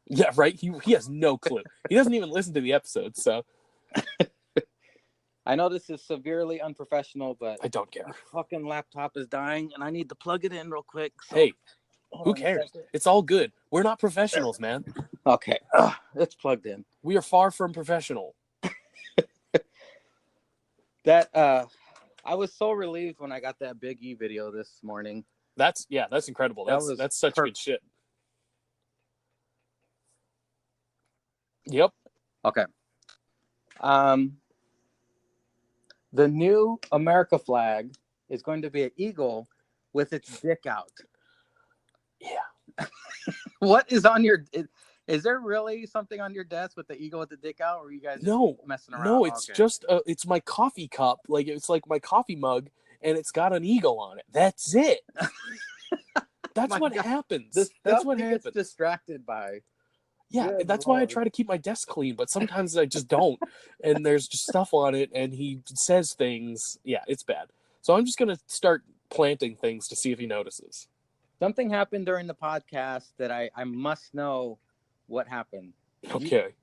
Speaker 2: Yeah, right. He has no clue. He doesn't even listen to the episode. So
Speaker 1: I know this is severely unprofessional, but
Speaker 2: I don't care.
Speaker 1: my fucking laptop is dying, and I need to plug it in real quick. So,
Speaker 2: Hey,
Speaker 1: hold
Speaker 2: who
Speaker 1: on a
Speaker 2: cares?
Speaker 1: second.
Speaker 2: It's all good. We're not professionals, man.
Speaker 1: Okay, it's plugged in.
Speaker 2: We are far from professional.
Speaker 1: That I was so relieved when I got that Big E video this morning.
Speaker 2: That's incredible.
Speaker 1: That was
Speaker 2: That's such
Speaker 1: perfect.
Speaker 2: good shit. Yep.
Speaker 1: Okay. The new America flag is going to be an eagle with its dick out.
Speaker 2: Yeah.
Speaker 1: What is on your? Is there really something on your desk with the eagle with the dick out, or are you guys just messing around?
Speaker 2: No, it's
Speaker 1: Okay.
Speaker 2: just it's my coffee cup. Like it's like my coffee mug, and it's got an eagle on it. That's it. That's
Speaker 1: My
Speaker 2: what
Speaker 1: God.
Speaker 2: happens.
Speaker 1: The
Speaker 2: That's
Speaker 1: stuff
Speaker 2: what
Speaker 1: he
Speaker 2: happens.
Speaker 1: gets distracted by.
Speaker 2: Yeah,
Speaker 1: Good
Speaker 2: that's why I
Speaker 1: Lord.
Speaker 2: try to keep my desk clean, but sometimes I just don't. And there's just stuff on it, and he says things. Yeah, it's bad. So I'm just gonna start planting things to see if he notices.
Speaker 1: Something happened during the podcast that I must know what happened.
Speaker 2: Okay.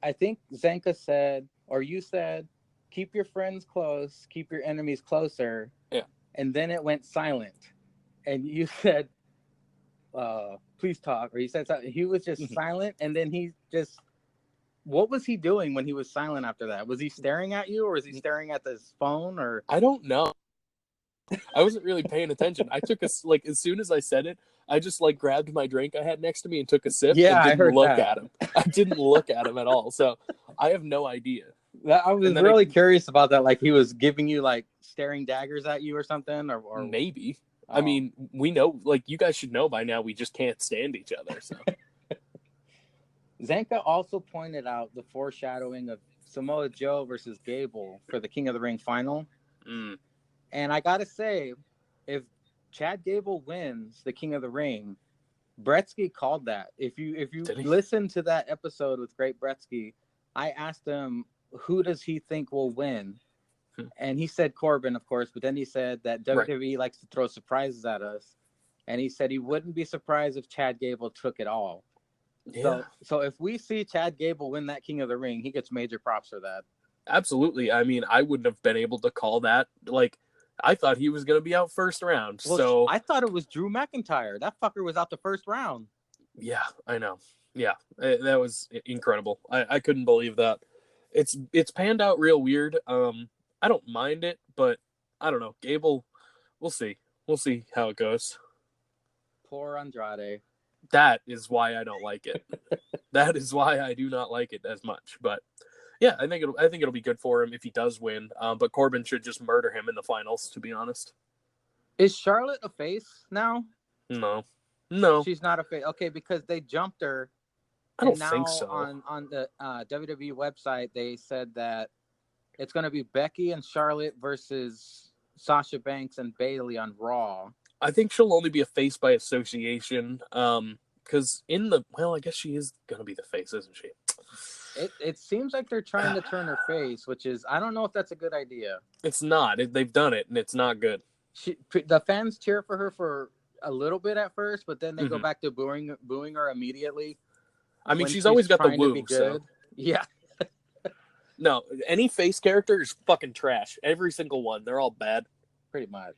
Speaker 1: I think Zenka said, or you said, keep your friends close, keep your enemies closer.
Speaker 2: Yeah.
Speaker 1: And then it went silent. And you said, please talk. Or you said something. He was just silent. And then he just, what was he doing when he was silent after that? Was he staring at you, or was he staring at his phone? Or
Speaker 2: I don't know. I wasn't really paying attention. I took like as soon as I said it, I just like grabbed my drink I had next to me and took a sip.
Speaker 1: Yeah,
Speaker 2: and
Speaker 1: I
Speaker 2: didn't
Speaker 1: heard
Speaker 2: look
Speaker 1: that.
Speaker 2: at him. I didn't look at him at all. So I have no idea.
Speaker 1: I was really curious about that. Like he was giving you like staring daggers at you or something, or
Speaker 2: maybe.
Speaker 1: Oh.
Speaker 2: I mean, we know, like you guys should know by now, we just can't stand each other. So
Speaker 1: Zanka also pointed out the foreshadowing of Samoa Joe versus Gable for the King of the Ring final. And I gotta say, if Chad Gable wins the King of the Ring, Bretsky called that. If you listen to that episode with Great Bretsky, I asked him who does he think will win, and he said Corbin, of course. But then he said that WWE likes to throw surprises at us, and he said he wouldn't be surprised if Chad Gable took it all.
Speaker 2: yeah,
Speaker 1: So if we see Chad Gable win that King of the Ring, he gets major props for that.
Speaker 2: absolutely. I mean, I wouldn't have been able to call that. Like, I thought he was going to be out first round.
Speaker 1: Well,
Speaker 2: so
Speaker 1: I thought it was Drew McIntyre. That fucker was out the first round.
Speaker 2: Yeah, I know. Yeah, that was incredible. I couldn't believe that. It's panned out real weird. I don't mind it, but I don't know. Gable, we'll see. We'll see how it goes.
Speaker 1: Poor Andrade.
Speaker 2: That is why I don't like it. That is why I do not like it as much. But yeah, I think it'll be good for him if he does win. But Corbin should just murder him in the finals, to be honest.
Speaker 1: Is Charlotte a face now?
Speaker 2: No.
Speaker 1: She's not a face. Okay, because they jumped her.
Speaker 2: I don't think so.
Speaker 1: On the WWE website, they said that it's going to be Becky and Charlotte versus Sasha Banks and Bayley on Raw.
Speaker 2: I think she'll only be a face by association. Because I guess she is going to be the face, isn't she?
Speaker 1: It seems like they're trying to turn her face, which is, I don't know if that's a good idea.
Speaker 2: It's not. They've done it, and it's not good.
Speaker 1: The fans cheer for her for a little bit at first, but then they go back to booing her immediately.
Speaker 2: I mean, she's always got the woo. So.
Speaker 1: Yeah.
Speaker 2: No, any face character is fucking trash. Every single one. They're all bad.
Speaker 1: Pretty much.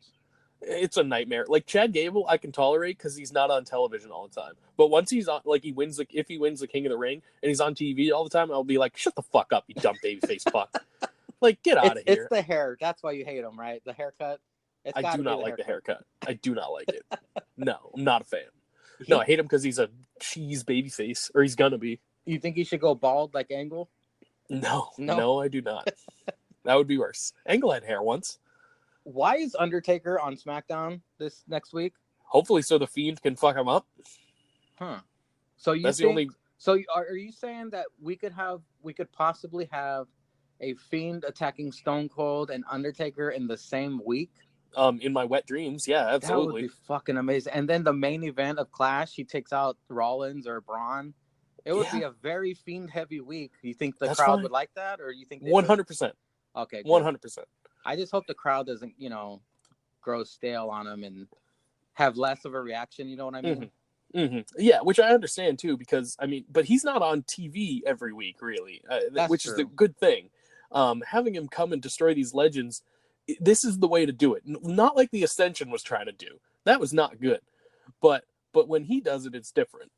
Speaker 2: It's a nightmare. Like Chad Gable, I can tolerate because he's not on television all the time. But once he's on, like if he wins the King of the Ring and he's on TV all the time, I'll be like, shut the fuck up, you dumb babyface fuck. Like, get out of here.
Speaker 1: It's the hair. That's why you hate him, right? The haircut.
Speaker 2: I do not like the haircut. I do not like it. No, I'm not a fan. No, I hate him because he's a cheese babyface, or he's gonna be.
Speaker 1: You think he should go bald like Angle?
Speaker 2: No, I do not. That would be worse. Angle had hair once.
Speaker 1: Why is Undertaker on SmackDown this next week?
Speaker 2: Hopefully, so the Fiend can fuck him up.
Speaker 1: Huh. So
Speaker 2: that's the only.
Speaker 1: So are you saying that we could possibly have a Fiend attacking Stone Cold and Undertaker in the same week?
Speaker 2: In my wet dreams, yeah, absolutely.
Speaker 1: That would be fucking amazing. And then the main event of Clash, he takes out Rollins or Braun. It would be a very Fiend heavy week. You think the crowd would like that, or you think
Speaker 2: 100%?
Speaker 1: Okay,
Speaker 2: 100%.
Speaker 1: I just hope the crowd doesn't, grow stale on him and have less of a reaction. You know what I mean?
Speaker 2: Mm-hmm. Yeah, which I understand too, because but he's not on TV every week, really, which is the good thing. having him come and destroy these legends, this is the way to do it. Not like the Ascension was trying to do. That was not good. But when he does it, it's different.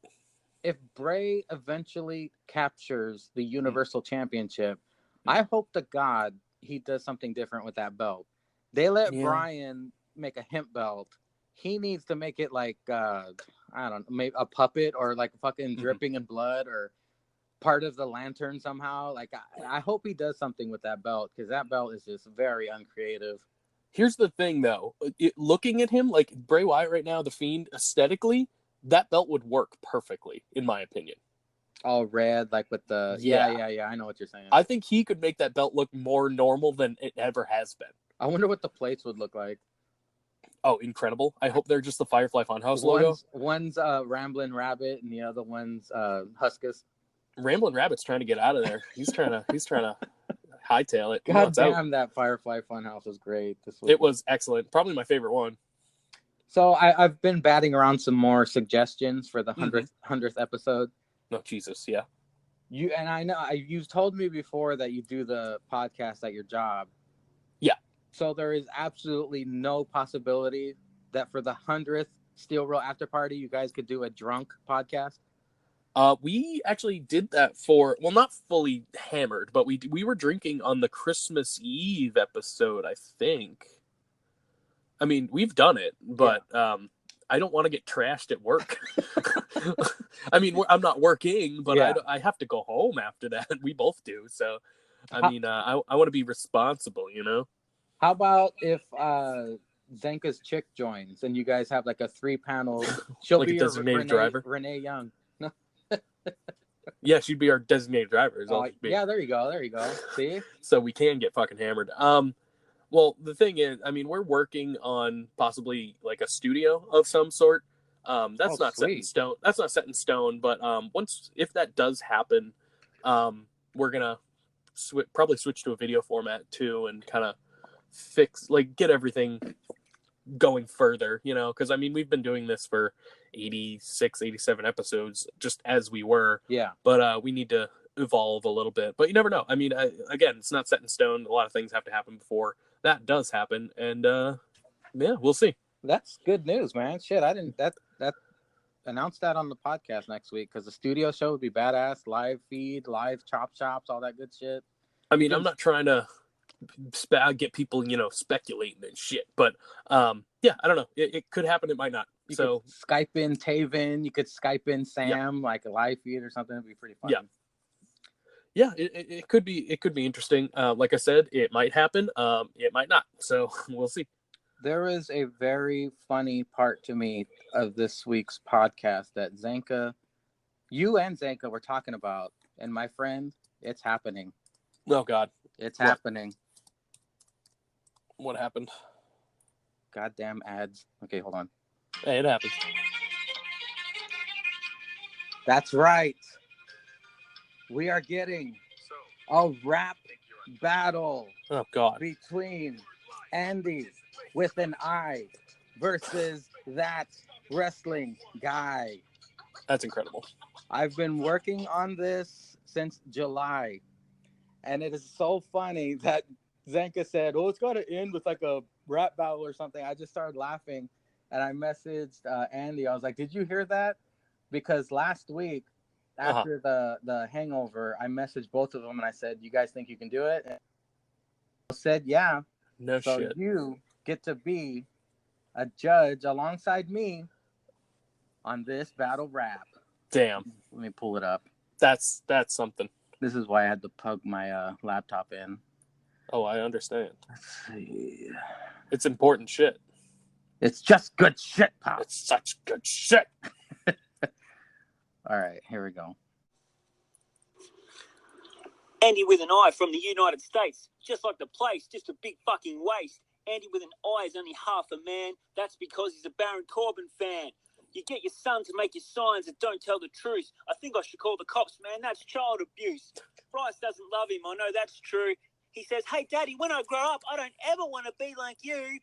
Speaker 1: If Bray eventually captures the Universal Championship, I hope to God he does something different with that belt. They let Bryan make a hemp belt. He needs to make it like I don't know, maybe a puppet or like fucking dripping in blood or part of the lantern somehow. Like I hope he does something with that belt because that belt is just very uncreative.
Speaker 2: Here's the thing, though. Looking at him, like Bray Wyatt right now, the Fiend, aesthetically, that belt would work perfectly, in my opinion.
Speaker 1: All red, like with the yeah. I know what you're saying.
Speaker 2: I think he could make that belt look more normal than it ever has been.
Speaker 1: I wonder what the plates would look like.
Speaker 2: Oh, incredible! I hope they're just the Firefly Funhouse logo.
Speaker 1: One's Ramblin' Rabbit, and the other one's Huskus.
Speaker 2: Ramblin' Rabbit's trying to get out of there. He's trying to hightail it.
Speaker 1: God damn, that Firefly Funhouse was great.
Speaker 2: It was excellent. Probably my favorite one.
Speaker 1: So I've been batting around some more suggestions for the 100th episode.
Speaker 2: Oh, Jesus, yeah.
Speaker 1: I know you've told me before that you do the podcast at your job.
Speaker 2: Yeah.
Speaker 1: So there is absolutely no possibility that for the 100th Steel Real After Party, you guys could do a drunk podcast.
Speaker 2: We actually did that for, well, not fully hammered, but we were drinking on the Christmas Eve episode, I think. I mean, we've done it, but I don't want to get trashed at work. I mean, I'm not working, but I have to go home after that. We both do. So, I want to be responsible, you know?
Speaker 1: How about if Zenka's chick joins and you guys have like a 3-panel? She'll
Speaker 2: like
Speaker 1: be
Speaker 2: a designated driver?
Speaker 1: Renee Young. No.
Speaker 2: Yeah, she'd be our designated driver.
Speaker 1: Yeah, there you go. See?
Speaker 2: So we can get fucking hammered. Well, the thing is, I mean, we're working on possibly like a studio of some sort. That's not set in stone. That's not set in stone. But if that does happen, we're gonna probably switch to a video format too, and kind of get everything going further. You know, because I mean, we've been doing this for 86, 87 episodes just as we were.
Speaker 1: Yeah.
Speaker 2: But we need to evolve a little bit. But you never know. I mean, again, it's not set in stone. A lot of things have to happen before that does happen, and we'll see.
Speaker 1: That's good news, man. Shit, I didn't that announce that on the podcast next week because the studio show would be badass. Live feed, live chop chops, all that good shit.
Speaker 2: I mean, I'm not trying to get people, speculating and shit, but I don't know. It could happen. It might not.
Speaker 1: You could Skype in Taven. You could Skype in Sam, like a live feed or something. It'd be pretty fun.
Speaker 2: Yeah, it could be interesting. Like I said, it might happen. It might not. So we'll see.
Speaker 1: There is a very funny part to me of this week's podcast that you and Zenka were talking about. And my friend, it's happening.
Speaker 2: Oh, God.
Speaker 1: It's happening.
Speaker 2: What happened?
Speaker 1: Goddamn ads. Okay, hold on.
Speaker 2: Hey, it happens.
Speaker 1: That's right. We are getting a rap battle between Andy with an I versus that wrestling guy.
Speaker 2: That's incredible.
Speaker 1: I've been working on this since July, and it is so funny that Zenka said, "Oh, it's got to end with like a rap battle or something." I just started laughing, and I messaged Andy. I was like, "Did you hear that?" Because last week, after the hangover, I messaged both of them and I said, "You guys think you can do it?" And they said, "Yeah."
Speaker 2: No
Speaker 1: so
Speaker 2: shit.
Speaker 1: You get to be a judge alongside me on this battle rap.
Speaker 2: Damn.
Speaker 1: Let me pull it up.
Speaker 2: That's something.
Speaker 1: This is why I had to plug my laptop in.
Speaker 2: Oh, I understand.
Speaker 1: Let's see.
Speaker 2: It's important shit.
Speaker 1: It's just good shit, pal.
Speaker 2: It's such good shit.
Speaker 1: All right, here we go.
Speaker 4: Andy with an eye from the United States. Just like the place, just a big fucking waste. Andy with an eye is only half a man. That's because he's a Baron Corbin fan. You get your son to make you signs that don't tell the truth. I think I should call the cops, man. That's child abuse. Bryce doesn't love him. I know that's true. He says, "Hey, Daddy, when I grow up, I don't ever want to be like you."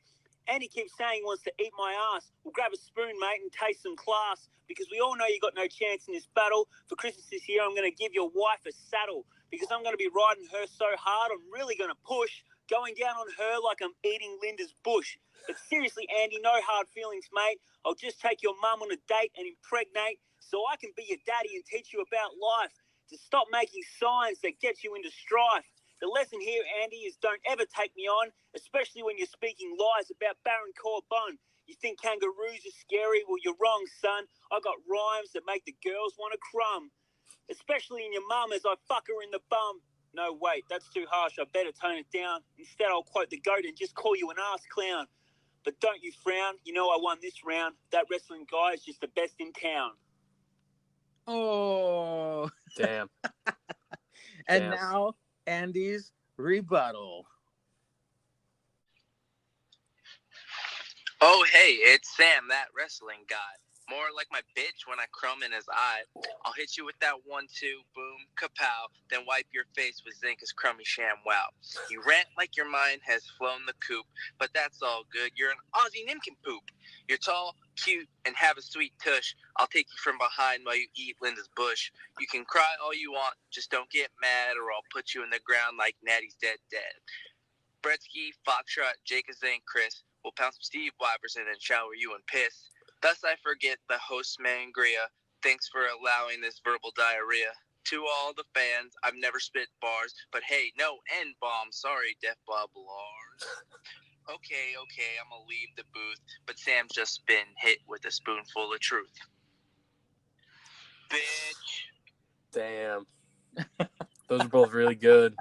Speaker 4: And he keeps saying he wants to eat my ass. We'll grab a spoon, mate, and taste some class. Because we all know you got no chance in this battle. For Christmas this year, I'm going to give your wife a saddle. because I'm going to be riding her so hard, I'm really going to push, going down on her like I'm eating Linda's bush. But seriously, Andy, no hard feelings, mate. I'll just take your mum on a date and impregnate so I can be your daddy and teach you about life. To stop making signs that get you into strife. The lesson here, Andy, is don't ever take me on, especially when you're speaking lies about Baron Corbin. You think kangaroos are scary? Well, you're wrong, son. I got rhymes that make the girls want to crumb. Especially in your mum as I fuck her in the bum. No, wait, that's too harsh. I better tone it down. Instead, I'll quote the GOAT and just call you an ass clown. But don't you frown. You know I won this round. That wrestling guy is just the best in town.
Speaker 1: Oh.
Speaker 2: Damn.
Speaker 1: And
Speaker 2: Damn.
Speaker 1: now Andy's rebuttal.
Speaker 5: Oh, hey, it's Sam, that wrestling guy. More like my bitch when I crumb in his eye. I'll hit you with that 1-2, boom, kapow, then wipe your face with Zinca's crummy sham wow. You rant like your mind has flown the coop, but that's all good. You're an Aussie nincompoop. You're tall, cute, and have a sweet tush. I'll take you from behind while you eat Linda's bush. You can cry all you want, just don't get mad, or I'll put you in the ground like Natty's dead. Bretsky, Foxtrot, Jake Zane, Chris will pound some Steve Wipers in and shower you in piss. Thus I forget the host Mangria. Thanks for allowing this verbal diarrhea. To all the fans, I've never spit bars, but hey, no N-bomb. Sorry, Def Bob Lars. Okay, I'm gonna leave the booth, but Sam's just been hit with a spoonful of truth. Bitch.
Speaker 2: Damn. Those are both really good.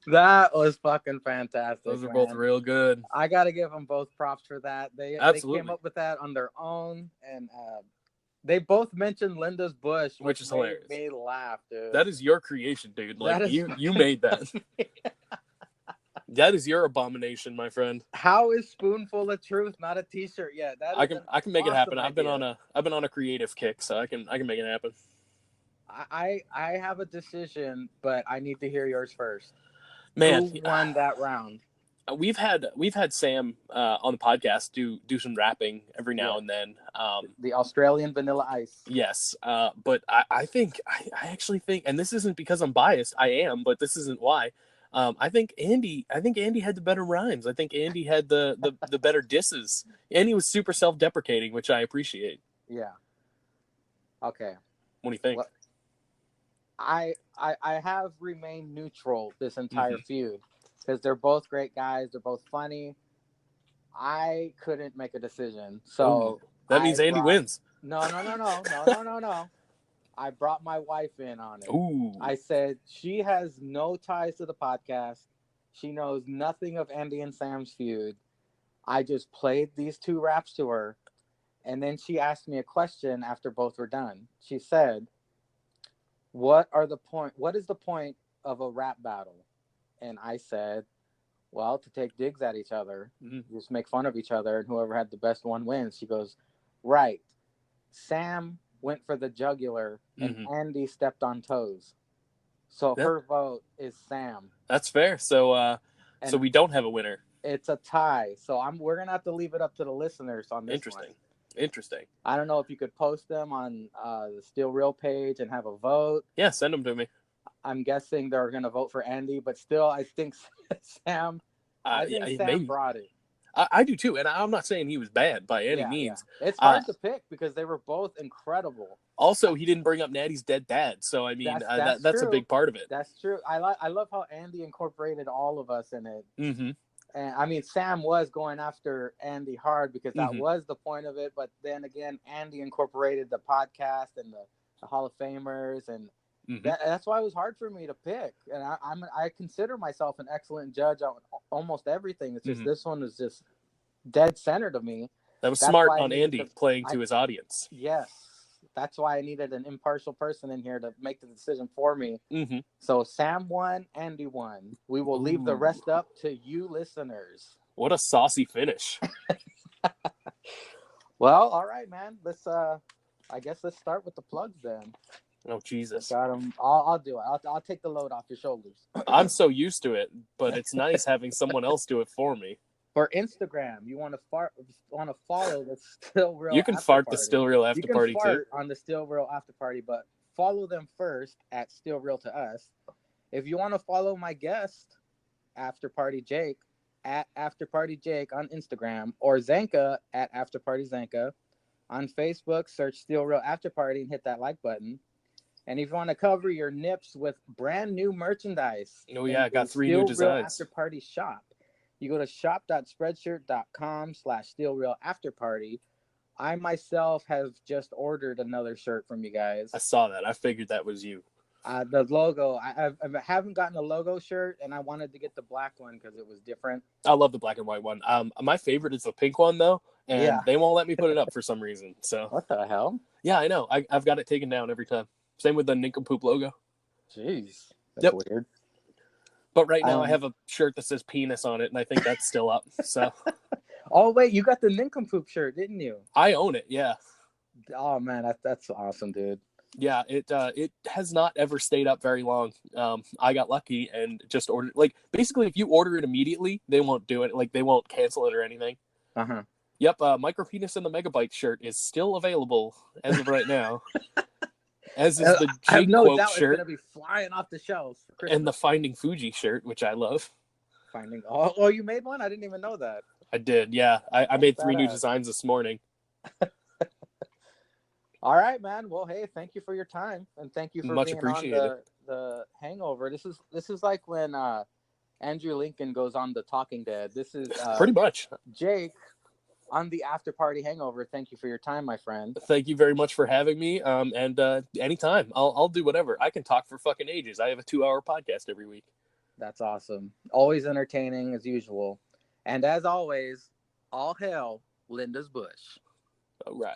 Speaker 1: That was fucking fantastic.
Speaker 2: Those are
Speaker 1: man.
Speaker 2: both real good.
Speaker 1: I got to give them both props for that. They
Speaker 2: Absolutely.
Speaker 1: came up with that on their own, and they both mentioned Linda's bush,
Speaker 2: Which is
Speaker 1: made
Speaker 2: hilarious.
Speaker 1: me laugh, dude.
Speaker 2: That is your creation, dude. Like,
Speaker 1: That is
Speaker 2: you made that. That is your abomination, my friend.
Speaker 1: How is Spoonful of Truth not a T-shirt yet? That
Speaker 2: I
Speaker 1: is
Speaker 2: can
Speaker 1: an
Speaker 2: make it happen.
Speaker 1: awesome idea.
Speaker 2: I've been on a creative kick, so I can make it happen.
Speaker 1: I have a decision, but I need to hear yours first.
Speaker 2: Man,
Speaker 1: who won that round?
Speaker 2: We've had Sam on the podcast do some rapping every now and then.
Speaker 1: The Australian Vanilla Ice.
Speaker 2: Yes, but I actually think, and this isn't because I'm biased. I am, but this isn't why. I think Andy had the better rhymes. I think Andy had the better disses. Andy was super self-deprecating, which I appreciate.
Speaker 1: Yeah. Okay.
Speaker 2: What do you think?
Speaker 1: Well, I have remained neutral this entire feud because they're both great guys. They're both funny. I couldn't make a decision, so
Speaker 2: that means Andy wins.
Speaker 1: No. I brought my wife in on it.
Speaker 2: Ooh.
Speaker 1: I said she has no ties to the podcast. She knows nothing of Andy and Sam's feud. I just played these two raps to her, and then she asked me a question after both were done. She said, what is the point of a rap battle? And I said, well, to take digs at each other, just make fun of each other, and whoever had the best one wins. She goes, right. Sam went for the jugular, and Andy stepped on toes. So her vote is Sam.
Speaker 2: That's fair. So so we don't have a winner.
Speaker 1: It's a tie. So we're gonna have to leave it up to the listeners on this one.
Speaker 2: Interesting.
Speaker 1: I don't know if you could post them on the Still Real page and have a vote.
Speaker 2: Yeah, send them to me.
Speaker 1: I'm guessing they're going to vote for Andy, but still, I think Sam. Sam brought it.
Speaker 2: I do too, and I'm not saying he was bad by any means.
Speaker 1: Yeah. It's hard to pick because they were both incredible.
Speaker 2: Also, he didn't bring up Natty's dead dad, so I mean that's a big part of it.
Speaker 1: That's true. I love how Andy incorporated all of us in it.
Speaker 2: Mm-hmm.
Speaker 1: And I mean, Sam was going after Andy hard because that was the point of it. But then again, Andy incorporated the podcast and the Hall of Famers, and that's why it was hard for me to pick. And I consider myself an excellent judge on almost everything. It's just this one was just dead center to me.
Speaker 2: That was smart on Andy playing to his audience.
Speaker 1: Yes. That's why I needed an impartial person in here to make the decision for me. So Sam won, Andy won. We will leave the rest up to you listeners.
Speaker 2: What a saucy finish.
Speaker 1: Well, all right, man. Let's I guess let's start with the plugs then.
Speaker 2: Oh Jesus.
Speaker 1: Got them. I'll do it. I'll take the load off your shoulders.
Speaker 2: I'm so used to it, but it's nice having someone else do it for me.
Speaker 1: For Instagram, you want to follow the Still Real.
Speaker 2: You can
Speaker 1: After
Speaker 2: fart
Speaker 1: Party.
Speaker 2: the Still Real After Party
Speaker 1: you can fart
Speaker 2: too
Speaker 1: on the Still Real After Party, but follow them first at Still Real to Us. If you want to follow my guest, After Party Jake, at After Party Jake on Instagram, or Zanka at After Party Zanka. On Facebook, search Still Real After Party and hit that like button. And if you want to cover your nips with brand new merchandise,
Speaker 2: Oh yeah, I got 3
Speaker 1: Still
Speaker 2: new
Speaker 1: Real
Speaker 2: designs.
Speaker 1: After Party shop. You go to shop.spreadshirt.com/stillrealafterparty. I myself have just ordered another shirt from you guys.
Speaker 2: I saw that. I figured that was you.
Speaker 1: The logo, I haven't gotten a logo shirt, and I wanted to get the black one because it was different.
Speaker 2: I love the black and white one. My favorite is the pink one though, and
Speaker 1: Yeah.
Speaker 2: they won't let me put it up for some reason. So
Speaker 1: What the hell?
Speaker 2: yeah, I know. I've got it taken down every time. Same with the nincompoop logo.
Speaker 1: Jeez, that's
Speaker 2: Yep.
Speaker 1: weird.
Speaker 2: But right now I have a shirt that says penis on it, and I think that's still up. So
Speaker 1: Oh wait, you got the nincompoop shirt, didn't you?
Speaker 2: I own it. Yeah,
Speaker 1: Oh man, that's awesome, dude.
Speaker 2: yeah. It has not ever stayed up very long. I got lucky and just ordered. Like basically, if you order it immediately, they won't do it. Like they won't cancel it or anything.
Speaker 1: Uh-huh.
Speaker 2: Yep. Micropenis and the Megabyte shirt is still available as of right now. As is the
Speaker 1: I have
Speaker 2: Jake
Speaker 1: no
Speaker 2: quote
Speaker 1: doubt
Speaker 2: shirt
Speaker 1: it's gonna be flying off the shelves for Christmas.
Speaker 2: and the Finding Fuji shirt, which I love.
Speaker 1: Oh, you made one? I didn't even know that.
Speaker 2: I did, yeah. I made 3 new
Speaker 1: badass.
Speaker 2: designs this morning.
Speaker 1: All right, man. Well, hey, thank you for your time, and thank you for
Speaker 2: Much
Speaker 1: being
Speaker 2: appreciated.
Speaker 1: on the Hangover. This is like when Andrew Lincoln goes on the Talking Dead. This is
Speaker 2: Pretty much.
Speaker 1: Jake on the After Party Hangover. Thank you for your time, my friend.
Speaker 2: Thank you very much for having me. And anytime, I'll do whatever. I can talk for fucking ages. I have a 2-hour podcast every week.
Speaker 1: That's awesome. Always entertaining as usual. And as always, all hail Linda's Bush.
Speaker 2: All right.